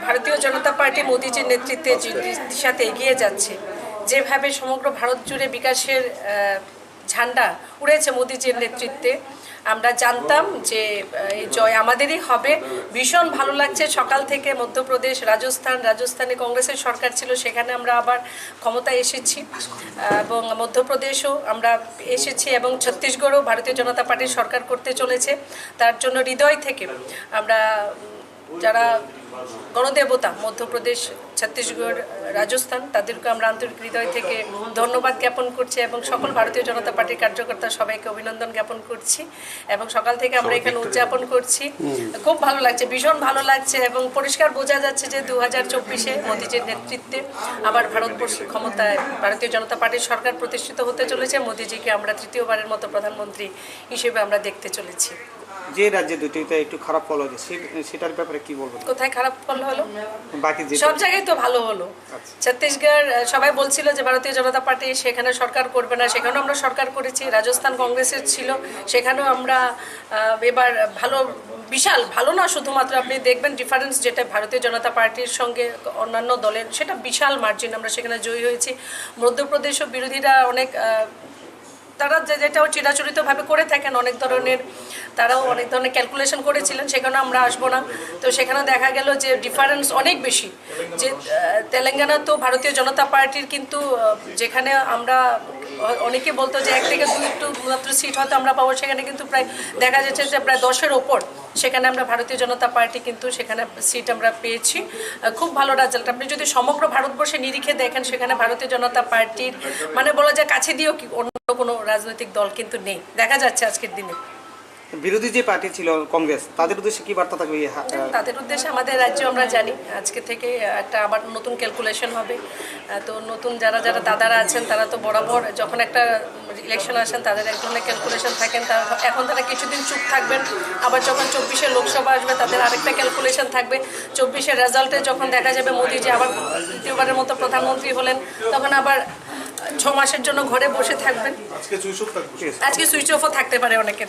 ভারতীয় জনতা পার্টি মোদিজির নেতৃত্বে সাথে এগিয়ে যাচ্ছে, যেভাবে সমগ্র ভারত জুড়ে বিকাশের ঝান্ডা উড়েছে মোদিজির নেতৃত্বে, আমরা জানতাম যে এই জয় আমাদেরই হবে। ভীষণ ভালো লাগছে। সকাল থেকে মধ্যপ্রদেশ, রাজস্থানে কংগ্রেসের সরকার ছিল, সেখানে আমরা আবার ক্ষমতায় এসেছি এবং মধ্যপ্রদেশও আমরা এসেছি এবং ছত্তিশগড়ও ভারতীয় জনতা পার্টির সরকার করতে চলেছে। তার জন্য হৃদয় থেকে আমরা যারা গণদেবতা মধ্যপ্রদেশ, ছত্তিশগড়, রাজস্থান, তাদেরকে আমরা আন্তরিক হৃদয় থেকে ধন্যবাদ জ্ঞাপন করছি এবং সকল ভারতীয় জনতা পার্টির কার্যকর্তা সবাইকে অভিনন্দন জ্ঞাপন করছি এবং সকাল থেকে আমরা এখানে উদযাপন করছি। খুব ভালো লাগছে, ভীষণ ভালো লাগছে এবং পরিষ্কার বোঝা যাচ্ছে যে 2024-এ মোদিজির নেতৃত্বে আবার ভারতবর্ষের ক্ষমতায় ভারতীয় জনতা পার্টির সরকার প্রতিষ্ঠিত হতে চলেছে। মোদিজিকে আমরা তৃতীয়বারের মতো প্রধানমন্ত্রী হিসেবে আমরা দেখতে চলেছি। যে রাজ্যে দুটিতে একটু খারাপ ফল হলো, সেটার ব্যাপারে কি বলবেন? কোথায় খারাপ ফল হলো? বাকি সব জায়গায় তো ভালো হলো। ছত্তিশগড় সবাই বলছিল যে ভারতীয় জনতা পার্টি সেখানে সরকার করবে না, সেখানেও আমরা সরকার করেছি। রাজস্থান কংগ্রেসের ছিল, সেখানেও আমরা এবার বিশাল ভালো না, শুধুমাত্র আপনি দেখবেন ডিফারেন্স যেটা ভারতীয় জনতা পার্টির সঙ্গে অন্যান্য দলের, সেটা বিশাল মার্জিন আমরা সেখানে জয়ী হয়েছি। মধ্যপ্রদেশও বিরোধীরা অনেক তারা যেটাও চিরাচরিতভাবে করে থাকেন, তারাও অনেক ধরনের ক্যালকুলেশন করেছিলেন, সেখানে আমরা আসবো না। তো সেখানে দেখা গেল যে ডিফারেন্স অনেক বেশি। যে তেলেঙ্গানা তো ভারতীয় জনতা পার্টির, কিন্তু যেখানে আমরা অনেকে বলতো যে 1 থেকে 2 একটু মাত্র সিট হয়তো আমরা পাবো, সেখানে কিন্তু প্রায় দেখা যাচ্ছে যে প্রায় 10-এর ওপর সেখানে আমরা ভারতীয় জনতা পার্টি কিন্তু সেখানে সিট আমরা পেয়েছি। খুব ভালো রেজাল্ট। আপনি যদি সমগ্র ভারতবর্ষে নিরিখে দেখেন, সেখানে ভারতীয় জনতা পার্টির মানে বলা যায় কাছে দিয়েও কি অন্য কোনো রাজনৈতিক দল কিন্তু নেই, দেখা যাচ্ছে আজকের দিনে। বিরোধী যে পার্টি ছিল কংগ্রেস, তাদের উদ্দেশ্যে কি বার্তা থাকবে? তাদের উদ্দেশ্যে আমাদের রাজ্যে আমরা জানি আজকে থেকে একটা আবার নতুন ক্যালকুলেশন হবে। তো নতুন যারা দাদারা আছেন, তারা তো বরাবর যখন একটা ইলেকশন আসেন তাদের এক ধরনের ক্যালকুলেশন থাকেন। এখন তারা কিছুদিন চুপ থাকবেন, আবার যখন 24-এ লোকসভা আসবে তাদের আরেকটা ক্যালকুলেশন থাকবে। 24-এর রেজাল্টে যখন দেখা যাবে মোদিজি আবার দ্বিতীয়বারের মতো প্রধানমন্ত্রী হলেন, তখন আবার 6 মাসের জন্য ঘরে বসে থাকবেন। আজকে সুইচ অফও থাকতে পারে অনেকের।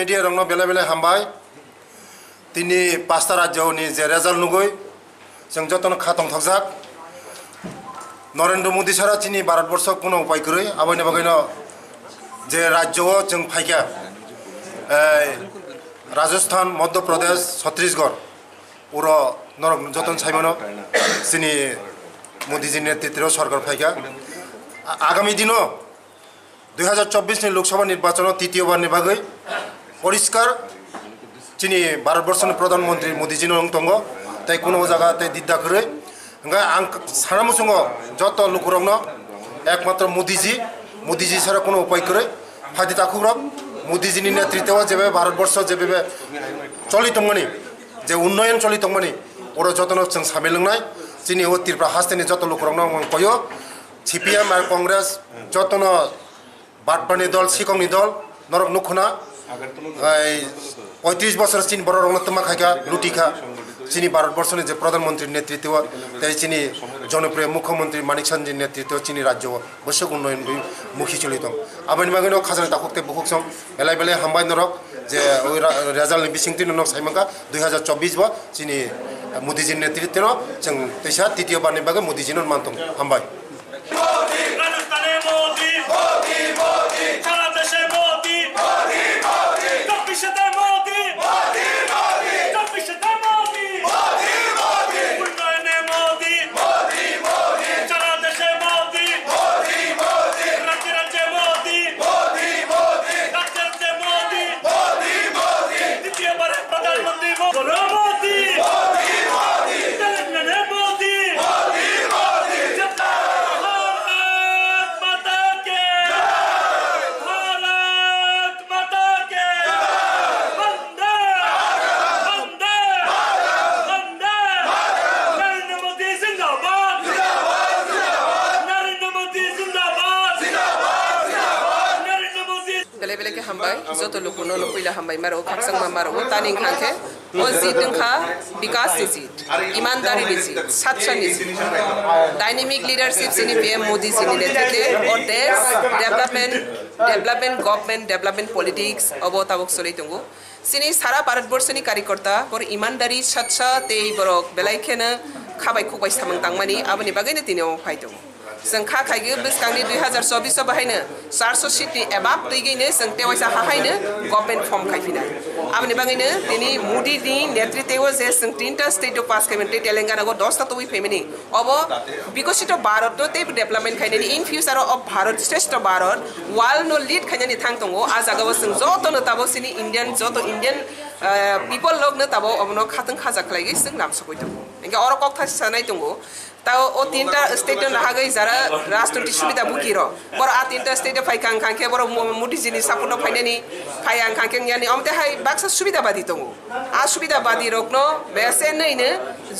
মিডিয়া রং বেলে বেলে হামबाय তিনি 5টা রাজ্যनि जे रेजाल्ट नुगै जों जतन खातम थाकजाक नरेंद्र मोदी सारा चिनी भारतवर्ष কোনো উপায় করে আবাইনা বাগাইনা যে রাজ্য जों फाइका राजस्थान मध्य प्रदेश छत्तीसगढ़ পুরো নরক যতন সাইমনো চিনি মোদিজির নেতৃত্বে সরকার ফাইকা আগামী দিনও 2024 লোকসভা নির্বাচন তৃতীয়বার নিবাগৈ পরিষ্কার চিনি ভারতবর্ষের প্রধানমন্ত্রী মোদিজি নংতঙ্গ তাই কোনো জায়গাতে দিদ্দা করে আং সারামুসঙ্গ যত লোকরং একমাত্র মোদিজি ছাড়া কোনো উপায় করে ফাইদি তাকুরক মোদিজির নেতৃত্বে যেভাবে ভারতবর্ষ যেভাবে চলিতমানি যে উন্নয়ন চলিতমানি ওরা যতন जों সামিল লোংনাই চিনি ও ত্রিপুরা হাস্তেনি যত লোকরং কয় সিপিএম আর কংগ্রেস যতন বাটপানি দল সিকংনি দল নরক নুখনা 35 বছর চীন বড় রংতমা খাইকা লুটিখা চিনি ভারতবর্ষের যে প্রধানমন্ত্রীর নেতৃত্ব তাই চিনি জনপ্রিয় মুখ্যমন্ত্রী মানিক সানজির নেতৃত্ব চিনি রাজ্য বৈশ্বিক উন্নয়ন মুখী চলিত আবাইনি বাগিনো খাজানি তাকুকতে বুকুকসং এলাই বেলাই হামबाय নরক যে ওই রেজাল্টनि बिसिंति नक साइमांगा 2024 बा चिनी मोदीजिर नेतृत्व जों तैसा तृतीयबारनि बागै मोदीजिनो मानथं हामबाय। যত লোক নো কইলা হামবাই মারো খাকসাং মারো তানি খানকে ও জিত দংখা বিকাশ नि জিত ईमानदारी नि জিত सातसा नि জিত डायनेमिक लीडरशिप सिनी पीएम मोदी जी नि नेतृत्वे और देश डेभलपमेंट गभर्नमेंट डेभलपमेंट पॉलिटिक्स अब ताबक सलै दंगो सिनी सारा भारतवर्षनि कार्यकर्ता बर ईमानदारी सातसा ते बरक बेलायखेनो खाबाय खुबाय सामंग तांमानि आबनि बागैनो दिनाव फायदों जों खा खायगो बोसकांनि 2024 बाहायनो 400 सीटनि एबाब दैगैनो जों तेवाइसा हाहायनो गभर्नमेंट फर्म खायफिनाय आबनि बागैनो दिनै मोदीनि नेतृत्वेव जे जों 3टा स्टेट पास खायमेन्टे तेलेंगानाखौ 10टा तवि फैमेनि अब विकसित भारत ते डेभलपमेंट खायनानि इन फ्यूचर अफ भारत श्रेष्ठ भारत वर्ल्ड नो लीड खायनानि थां दङ आ जागाव जों जतनो ताबो सिनि इंडियन people लोग न ताबो अबनो खातों खाजा खालायगै जों नाम सकै दङ इंगे अर कक थासि सानाय दङ ताव ओ 3टा स्टेट न हागै जारा राजनीति सुबिदा बुकिरो बर आ 3टा स्टेट फाइखां खांखे बर मोदी जिनि सापुनो फाइनानि फायां खांखे यानि अमते हाय बाक्सा सुबिदा बादि दङ आ सुबिदा बादि रोकनो बेसे नैनो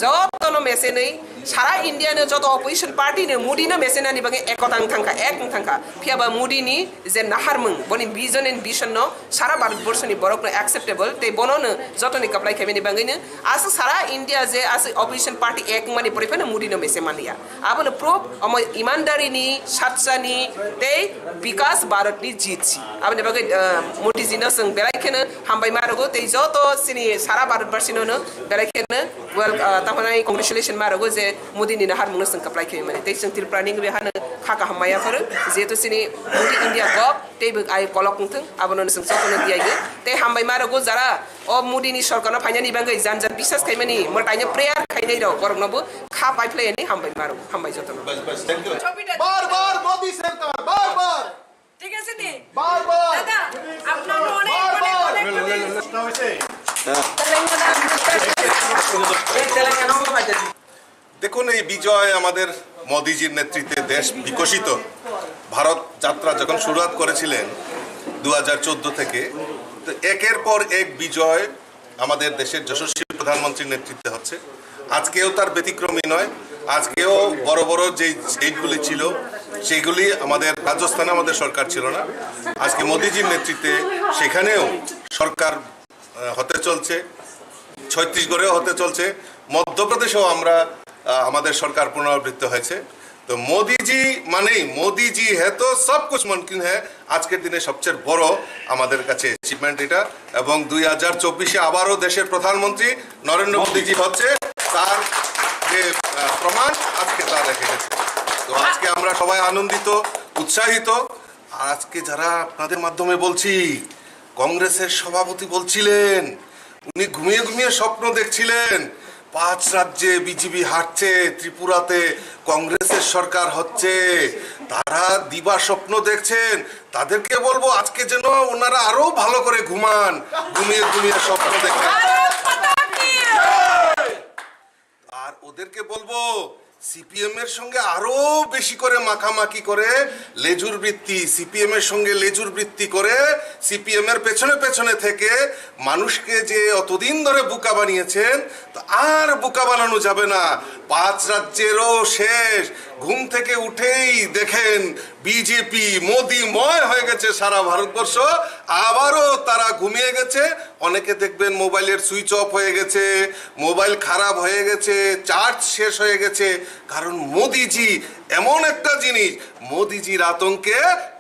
जतनो मेसे नै सारा इंडिया ने जत अपोजिशन पार्टी ने मोदी ने मेसेनानि बागै एकतां थांखा एक थांखा फियाबा मोदी नि जे नाहारमों बनि विजन एंड विजन न सारा भारतवर्षनि बरक न एक्सेप्टेबल ते बननो जतनि कपलाय खायमेनि बागैनो आस सारा इंडिया जे आस अपोजिशन पार्टी एक मानि परिफेन मोदी ने मेसे मानिया आबनो प्रूफ अम ईमानदारी नि सातसानि ते विकास भारत नि जीतसी आबनि बागै मोदी जी न जों बेलायखेनो हामबाय मारगो ते जत सिनि सारा भारतवर्षनि न बेलायखेनो वेल तामानाय कंग्रेचुलेशन मारगो जे मोदी नि नहार मुनो जों कपलाय खाय माने ते जों तिर प्लानिंग बे हानो खाका हमायाफोर जेतु सिनि मोदी इंडिया गप तेबो आइ कलकंथों आबनो जों जतनो दियाइगो ते हामबाय मारगो जारा अ मोदी नि सरकारनो फाइनानि बागै जानजार बिश्वास खायमानि मटाइनो प्रेयार खायनाय र गरगनबो खा पाइप्लायनि हामबाय मारगो हामबाय जतनो बार मोदी सरकार बार ঠিক আছে নি बार দাদা আপনার অনেক দেখুন এই বিজয় আমাদের মোদিজির নেতৃত্বে দেশ বিকশিত ভারত যাত্রা যখন শুরুয়াত করেছিলেন 2014 থেকে তো একের পর এক বিজয় আমাদের দেশের যশস্বী প্রধানমন্ত্রীর নেতৃত্বে হচ্ছে আজকেও তার ব্যতিক্রমী নয় আজকেও বড় বড় যে স্টেটগুলি ছিল সেইগুলি আমাদের রাজস্থানে আমাদের সরকার ছিল না আজকে মোদিজির নেতৃত্বে সেখানেও সরকার হতে চলছে ছত্তিশগড়েও হতে চলছে মধ্যপ্রদেশেও আমরা আমাদের সরকার পুনরাবৃত্ত হয়েছে তো মোদিজি মানেই মোদিজি হ্যাঁ তো সব কুছ মুমকিন হ্যাঁ আজকের দিনে সবচেয়ে বড় আমাদের কাছে অ্যাচিভমেন্ট এটা এবং 2024-এ আবারও দেশের প্রধানমন্ত্রী নরেন্দ্র মোদিজি হচ্ছে তার যে প্রমাণ আজকে তা রেখে গেছে তো আজকে আমরা সবাই আনন্দিত উৎসাহিত আজকে যারা আপনাদের মাধ্যমে বলছি কংগ্রেসের সভাপতি বলছিলেন উনি ঘুমিয়ে ঘুমিয়ে স্বপ্ন দেখছিলেন 5 রাজ্যে বিজেপি হারছে ত্রিপুরাতে কংগ্রেসের সরকার হচ্ছে তারা দিবা স্বপ্ন দেখছেন তাদেরকে বলবো আজকে যেন ওনারা আরো ভালো করে ঘুমান ঘুমিয়ে ঘুমিয়ে স্বপ্ন দেখেন আর ওদেরকে বলবো সিপিএম এর সঙ্গে আরো বেশি করে মাখামাখি করে লেজুর বৃত্তি সিপিএম এর সঙ্গে লেজুর বৃত্তি করে সিপিএম এর পেছনে পেছনে থেকে মানুষকে যে অতদিন ধরে বোকা বানিয়েছেন তো আর বোকা বানানো যাবে না 5 রাজ্যেরও শেষ ঘুম থেকে উঠেই দেখেন বিজেপি মোদিময় হয়ে গেছে সারা ভারতবর্ষ আবারও তারা ঘুমিয়ে গেছে অনেকে দেখবেন মোবাইলের সুইচ অফ হয়ে গেছে মোবাইল খারাপ হয়ে গেছে চার্জ শেষ হয়ে গেছে কারণ মোদিজি এমন একটা জিনিস মোদিজির আতঙ্কে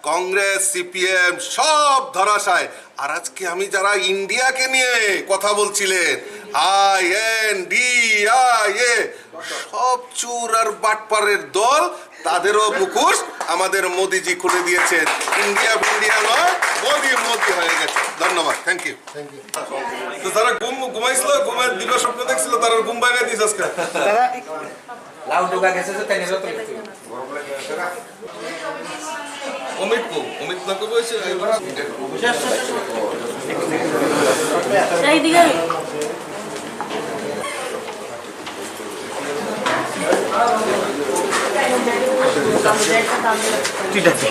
কংগ্রেস সিপিএম সব ধরাশায় আর আজকে আমি যারা ইন্ডিয়াকে নিয়ে কথা বলছিলেন INDIA সব চুর আর বাটপারের দল তাদেরও মুখোশ আমাদের মোদিজি খুলে দিয়েছেন ইন্ডিয়া নয় মোদি হয়ে গেছে ধন্যবাদ থ্যাংক ইউ তো যারা ঘুমাইছিল ঘুমায় দিবা স্বপ্ন দেখছিল তারা ঘুম ভাঙাই দিস আজকে তারা অমিত না কবে হয়েছে ঠিক আছে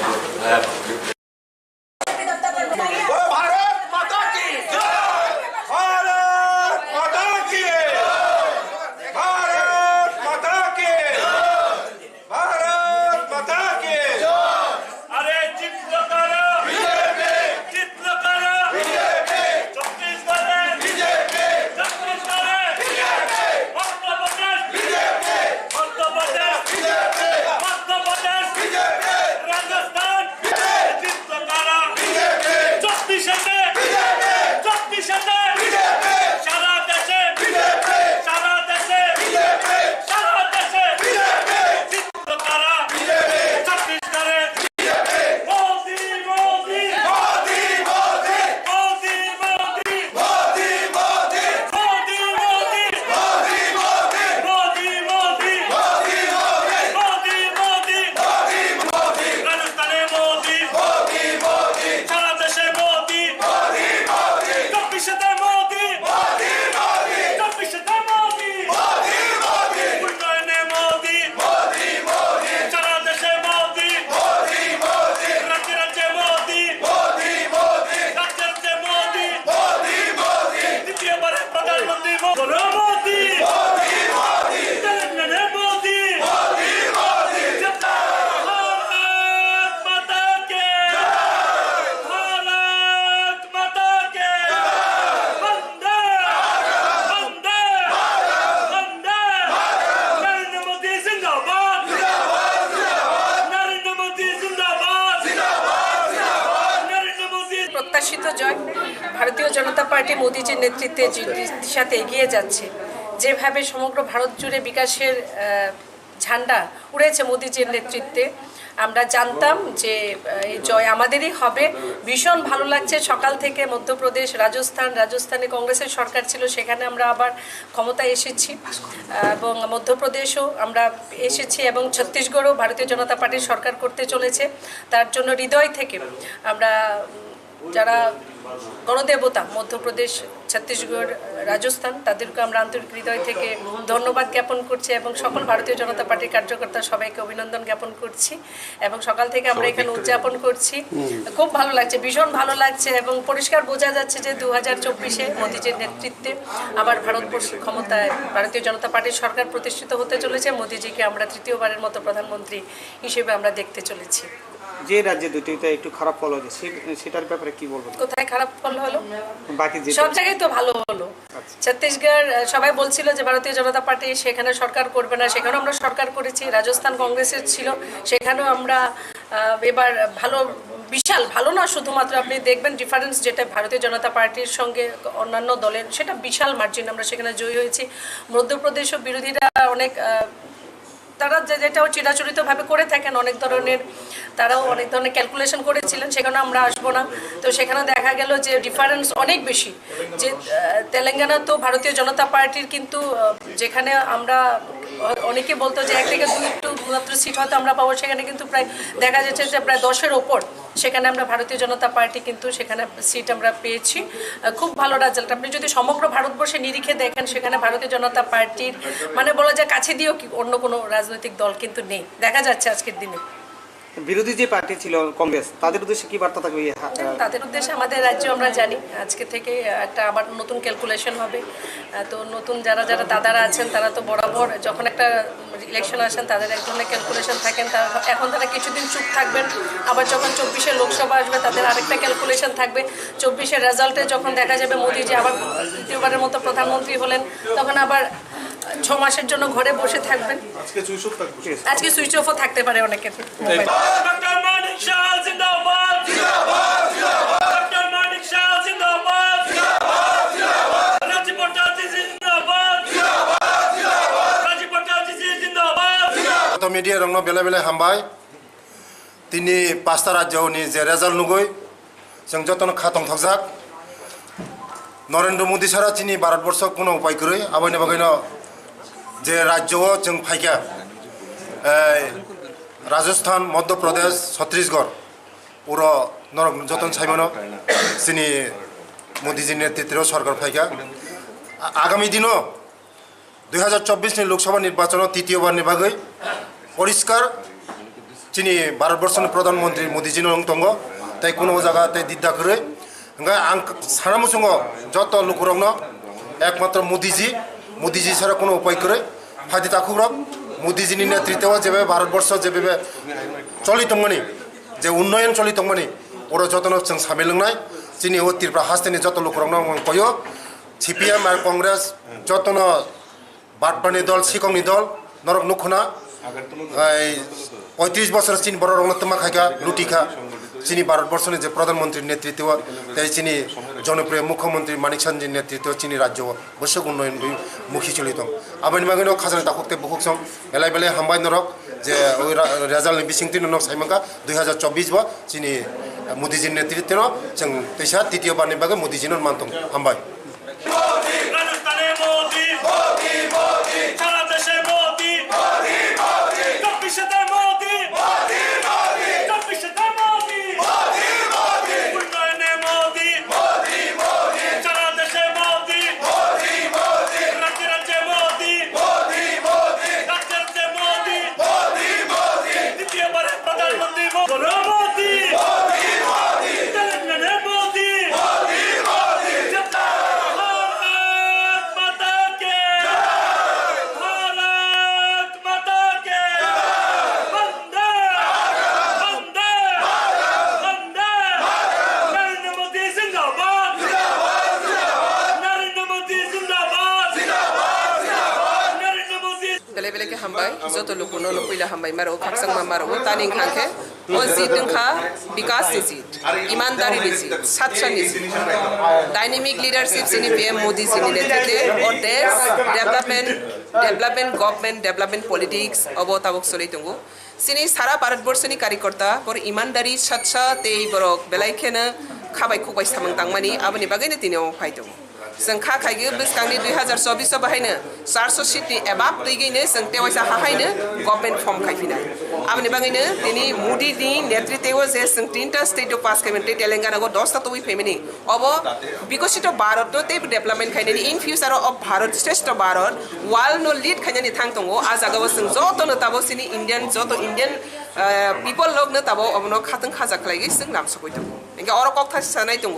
জনতা পার্টি মোদিজির নেতৃত্বে সাথে এগিয়ে যাচ্ছে, যেভাবে সমগ্র ভারত জুড়ে বিকাশের ঝান্ডা উড়েছে মোদিজির নেতৃত্বে, আমরা জানতাম যে এই জয় আমাদেরই হবে। ভীষণ ভালো লাগছে। সকাল থেকে মধ্যপ্রদেশ, রাজস্থানে কংগ্রেসের সরকার ছিল, সেখানে আমরা আবার ক্ষমতায় এসেছি এবং মধ্যপ্রদেশও আমরা এসেছি এবং ছত্তিশগড়ও ভারতীয় জনতা পার্টির সরকার করতে চলেছে। তার জন্য হৃদয় থেকে আমরা যারা গণদেবতা মধ্যপ্রদেশ, ছত্তিশগড়, রাজস্থান, তাদেরকে আমরা আন্তরিক হৃদয় থেকে ধন্যবাদ জ্ঞাপন করছি এবং সকল ভারতীয় জনতা পার্টির কার্যকর্তা সবাইকে অভিনন্দন জ্ঞাপন করছি এবং সকাল থেকে আমরা এখানে উদযাপন করছি। খুব ভালো লাগছে, ভীষণ ভালো লাগছে এবং পরিষ্কার বোঝা যাচ্ছে যে 2024-এ মোদিজির নেতৃত্বে আবার ভারতবর্ষের ক্ষমতায় ভারতীয় জনতা পার্টির সরকার প্রতিষ্ঠিত হতে চলেছে। মোদিজিকে আমরা তৃতীয়বারের মতো প্রধানমন্ত্রী হিসেবে আমরা দেখতে চলেছি। যে রাজ্যে দুটিতে একটু খারাপ ফল হয়েছে সেটার ব্যাপারে কি বলবেন? কোথায় খারাপ ফল হলো? বাকি যে সব জায়গায় তো ভালো হলো। ছত্তিশগড় সবাই বলছিল যে ভারতীয় জনতা পার্টি সেখানে সরকার করবে না, সেখানেও আমরা সরকার করেছি। রাজস্থান কংগ্রেসের ছিল, সেখানেও আমরা এবার বিশাল ভালো না, শুধুমাত্র আপনি দেখবেন ডিফারেন্স যেটা ভারতীয় জনতা পার্টির সঙ্গে অন্যান্য দলের, সেটা বিশাল মার্জিন আমরা সেখানে জয়ী হয়েছি। মধ্যপ্রদেশও বিরোধীরা অনেক তারা যেটাও চিরাচরিতভাবে করে থাকেন, তারাও অনেক ধরনের ক্যালকুলেশন করেছিলেন, সেখানে আমরা আসবো না। তো সেখানে দেখা গেল যে ডিফারেন্স অনেক বেশি। যে তেলেঙ্গানা তো ভারতীয় জনতা পার্টির, কিন্তু যেখানে আমরা অনেকে বলতো যে 1 থেকে 2 মাত্র সিট হয়তো আমরা পাবো, সেখানে কিন্তু প্রায় দেখা যাচ্ছে যে প্রায় 10-এর ওপর সেখানে আমরা ভারতীয় জনতা পার্টি কিন্তু সেখানে সিট আমরা পেয়েছি। খুব ভালো রেজাল্ট। আপনি যদি সমগ্র ভারতবর্ষে নিরিখে দেখেন, সেখানে ভারতীয় জনতা পার্টির মানে বলা যায় কাছে দিয়েও অন্য কোনো রাজনৈতিক দল কিন্তু নেই, দেখা যাচ্ছে আজকের দিনে। বিরোধী যে পার্টি ছিল কংগ্রেস, তাদের উদ্দেশ্যে কি বার্তা থাকবে? তাদের উদ্দেশ্যে আমাদের রাজ্য আমরা জানি আজকে থেকে একটা আবার নতুন ক্যালকুলেশন হবে। তো নতুন যারা দাদারা আছেন তারা তো বরাবর যখন একটা ইলেকশন আসেন তাদের এক ধরনের ক্যালকুলেশন থাকেন। এখন তারা কিছুদিন চুপ থাকবেন, আবার যখন 24-এ লোকসভা আসবে তাদের আরেকটা ক্যালকুলেশন থাকবে। 24-এর রেজাল্টে যখন দেখা যাবে মোদিজি আবার দ্বিতীয়বারের মতো প্রধানমন্ত্রী হলেন, তখন আবার 6 মাসের জন্য ঘরে বসে থাকবেন। আজকে সুইচ অফও থাকতে পারে অনেকের মোবাইল। ডক্টর মানিক শাহ জিন্দাবাদ, জিন্দাবাদ, জিন্দাবাদ। ডক্টর মানিক শাহ জিন্দাবাদ, জিন্দাবাদ, জিন্দাবাদ। রাজীব ভট্টাচার্য জিন্দাবাদ, জিন্দাবাদ, জিন্দাবাদ। রাজীব ভট্টাচার্য জিন্দাবাদ, জিন্দাবাদ। তো মিডিয়া রং বেলা বেলা হামবাय তিনি 5টা রাজ্যनि जे रेजाल्ट नुगै जों जतन खातं थकजाक नरेंद्र मोदी सारा चिनी भारतवर्ष कोनो उपाय गरै आबायनो बागैनो जे राज्यों जों फायखा राजस्थान, मध्य प्रदेश, छत्तीसगढ़ पुरो नरक जतन साइमनो चिनी मोदीजी नेतृत्व सरकार फायखा आगामी दिनों 2024 लोकसभा निर्वाचन तृतीयबारनि बागै परिष्कार चिनी भारतवर्षनि प्रधानमंत्री मोदीजी दङ ताई कोनो जायगा ताई दिद्दा गरै आं सानामुसुङो जत लोकरंनो एकमात्र मोदीजी सारा कोनो उपाय गरै फायदि ताखुरक मोदीजीनि नेतृत्व जेबे भारतवर्ष जेबे चलितंगमनि जे उन्नयन चलितंगमनि ओर जतन जों सामिलंनाय चिनी ओ त्रिपुरा हास्तेनि जत लोकरंनो कयो सीपीएम आरो कांग्रेस जतन बाटपानि दल सिकंनि दल नरक नुखना 35 बছর चीन बर रंग तमा खायका लुटिखा चीनी भारतवर्षनि जे प्रधानमंत्री नेतृत्व ताई चीनी जनप्रिय मुख्यमंत्री मानिक शाहनि नेतृत्व चीनी राज्य बसक उन्नयन मुखी चलित आबानि बागैनो खाजानि दाखकते बुखुकसं एलाय बेलाय हामबाय नरक जे रेजाल्टनि बिसिंति नरक साइमांका 2024 बा चीनी मोदीजी नेतृत्व जों तैसा तृतीय बारनि बागै मोदीजी मानतं हामबाय। राजस्थाने मोदी, मोदी, मोदी। सारा देशे मोदी, मोदी, मोदी। कपिशते मोदी, मोदी, मोदी। कपिशते मोदी, मोदी, मोदी। उन्नयने मोदी, मोदी, मोदी। सारा देशे मोदी, मोदी, मोदी। राज्य मोदी, मोदी, मोदी। राज्य मोदी, मोदी, मोदी। द्वितीय बार प्रधानमंत्री मोदी, मोदी, मोदी। तेलंगाना मोदी, मोदी, मोदी। बेले बेले के हामबाय जत लोकनो पइला हामबाय मारो खाकसां मारो तानिं खांखे o zit dengkha bikas ni zit imandari ni zit satsha ni zit dynamic leadership sini PM Modi sini netrite o desh development government development politics obo tabok solai tongo sini sara bharatborshoni karikorta bor imandari satsha tei borok belaikhena khabai khukbai samang tangmani aboni bagaina tineo phaito जों खा खाइगे बिसकांनि 2024 बाहायनो 400 सीटनि एबाब दैगैनो जों तेवाइसा हाहायनो government firm खाइफिनाय आमनि बागैनो दिनै मोदीनि नेतृत्वआव जे जों 3टा state पास खाइमेन्टे तेलेंगानाखौ 10टा तोइ फेमिनि अब विकसित भारत ते डेभलपमेन्ट खाइनानि इन फ्यूचर अफ भारत श्रेष्ठ भारत वर्ल्ड नो लीड खाइनानि थां दङ आ जागाव जों जतनो ताबो सिनि इंडियन जतो Indian people log na tabo obno khatang khaja khlaigi sing nam sokoi dong enga oro kok thasi sanai dong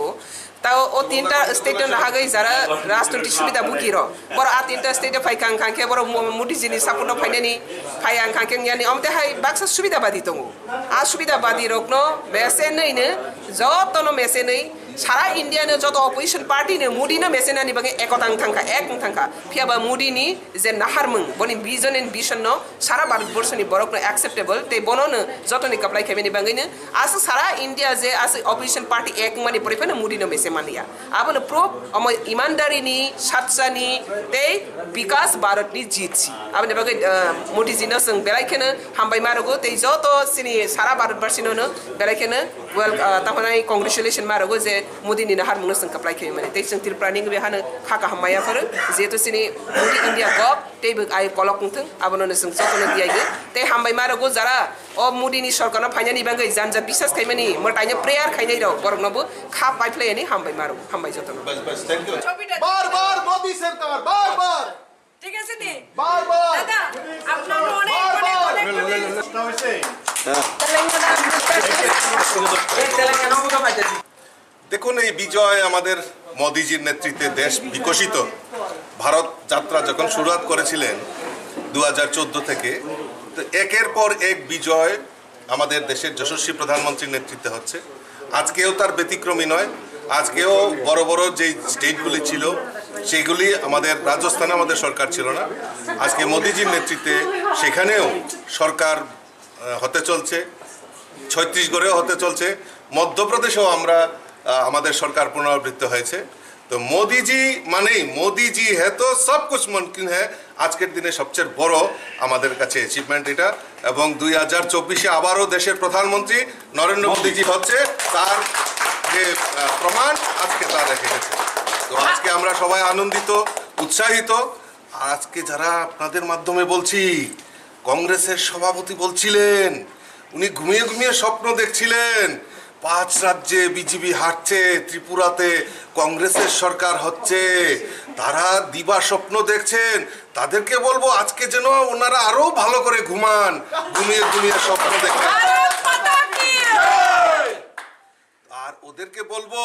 tao o tinta state na hagai jara rashtroti subida bukiro bor a tinta state phai kang kang ke bor mudi jini sapuno phainani phai ang kang keng yani omte hai baksa subida badi dong a subida badi rokno mese nei ne jotono mese nei সারা ইন্ডিয়ানে যত opposition party নে moody না মেসেনানি বাগে একতাং থাঙ্কা এক thangka ফিয়াবা moody নি যে নাহারমং বনি vision and vision ন সারা ভারতবর্ষনি বরক acceptable তে বনন যতনি কাপলাই খেমেনি বাঙ্গিনে আস সারা ইন্ডিয়া যে আস অপোজিশন পার্টি এক মানি পরিফেন মুডি ন মেসে মানিয়া আবন প্রো অম ইমানদারি নি সাতসানি তে বিকাশ ভারত নি জিতছি আবনে বাগে মুডি জিনা সং বেলাইখেনে হামবাই মারগো তে যত সিনি সারা ভারতবর্ষিনো ন বেলাইখেনে ওয়েল তাহনাই কংগ্রেচুলেশন মারগো যে मोदी नि नहार मुंग संग कपलाई खे माने ते जों तिर प्लानिंग बे हानो खाका हमाया फर जेतो सिनि मोदी इंडिया गप तेबो आइ पलक कुंथं आबनो जों जतनो दियाइगे ते हामबाय मारगो जरा ओ मोदी नि सरकारना फाइनानि बांगै जानजा बिसास खाइमानि मटाइने प्रेयार खाइनै र गरमनबो खा पाइफ्लायनि हामबाय मारगो हामबाय जतनो बस थैंक यू बार बार मोदी सरकार बार बार ঠিক আছে নি बार बार দাদা আপনার অনেক দেখুন এই বিজয় আমাদের মোদিজির নেতৃত্বে দেশ বিকশিত ভারত যাত্রা যখন শুরুয়াত করেছিলেন 2014 থেকে তো একের পর এক বিজয় আমাদের দেশের যশস্বী প্রধানমন্ত্রীর নেতৃত্বে হচ্ছে আজকেও তার ব্যতিক্রমী নয় আজকেও বড় বড় যে স্টেটগুলি ছিল সেগুলি আমাদের রাজস্থানে আমাদের সরকার ছিল না আজকে মোদিজির নেতৃত্বে সেখানেও সরকার হতে চলছে ছত্তিশগড়েও হতে চলছে মধ্যপ্রদেশেও আমরা আমাদের সরকার পুনরাবৃত্ত হয়েছে তো মোদিজি মানেই মোদিজি হ্যাঁ তো সব কুছ মুমকিন হ্যাঁ আজকের দিনে সবচেয়ে বড় আমাদের কাছে অ্যাচিভমেন্ট এটা এবং 2024-এ আবারও দেশের প্রধানমন্ত্রী নরেন্দ্র মোদিজি হচ্ছে তার যে প্রমাণ আজকে তা রেখে গেছে তো আজকে আমরা সবাই আনন্দিত উৎসাহিত আজকে যারা আপনাদের মাধ্যমে বলছি কংগ্রেসের সভাপতি বলছিলেন উনি ঘুমিয়ে ঘুমিয়ে স্বপ্ন দেখছিলেন 5 রাজ্যে বিজেপি হারছে ত্রিপুরাতে কংগ্রেসের সরকার হচ্ছে তারা দিবা স্বপ্ন দেখছেন তাদেরকে বলবো আজকে যেন ওনারা আরো ভালো করে ঘুমান ঘুমিয়ে ঘুমিয়ে স্বপ্ন দেখেন আর ওদেরকে বলবো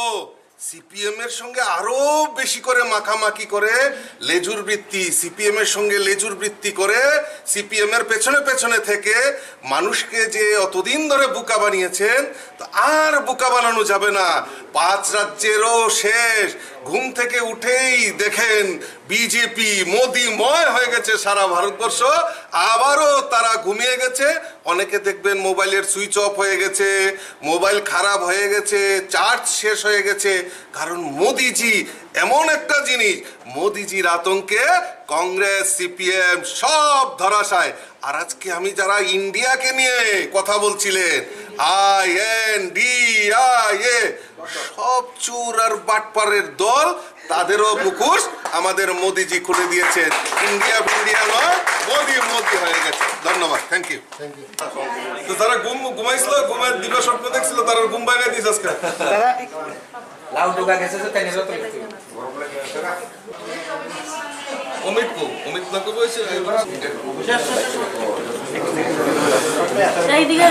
সিপিএম এর সঙ্গে আরো বেশি করে মাখামাখি করে লেজুর বৃত্তি সিপিএম এর সঙ্গে লেজুর বৃত্তি করে সিপিএম এর পেছনে পেছনে থেকে মানুষকে যে অতদিন ধরে বোকা বানিয়েছেন তো আর বোকা বানানো যাবে না 5 রাজ্যেরও শেষ ঘুম থেকে উঠেই দেখেন বিজেপি মোদিময় হয়ে গেছে সারা ভারতবর্ষ আবারও তারা ঘুমিয়ে গেছে অনেকে দেখবেন মোবাইলের সুইচ অফ হয়ে গেছে মোবাইল খারাপ হয়ে গেছে চার্জ শেষ হয়ে গেছে কারণ মোদিজি এমন একটা জিনিস মোদিজির আতঙ্কে কংগ্রেস সিপিএম সব ধরাশায় আর আজকে আমি যারা ইন্ডিয়াকে নিয়ে কথা বলছিলেন INDIA সব চুর আর বাটপারের দল তাদেরও মুখোশ আমাদের মোদিজি খুলে দিয়েছেন ইন্ডিয়া নয় মোদি হয়ে গেছে ধন্যবাদ থ্যাংক ইউ তো তারা ঘুমাইছিল ঘুমায় দিবা স্বপ্ন দেখছিল তারা ঘুম ভাঙাই দিয়েছে আজকে দাদা অমিত নাকো বলছে এইদিকে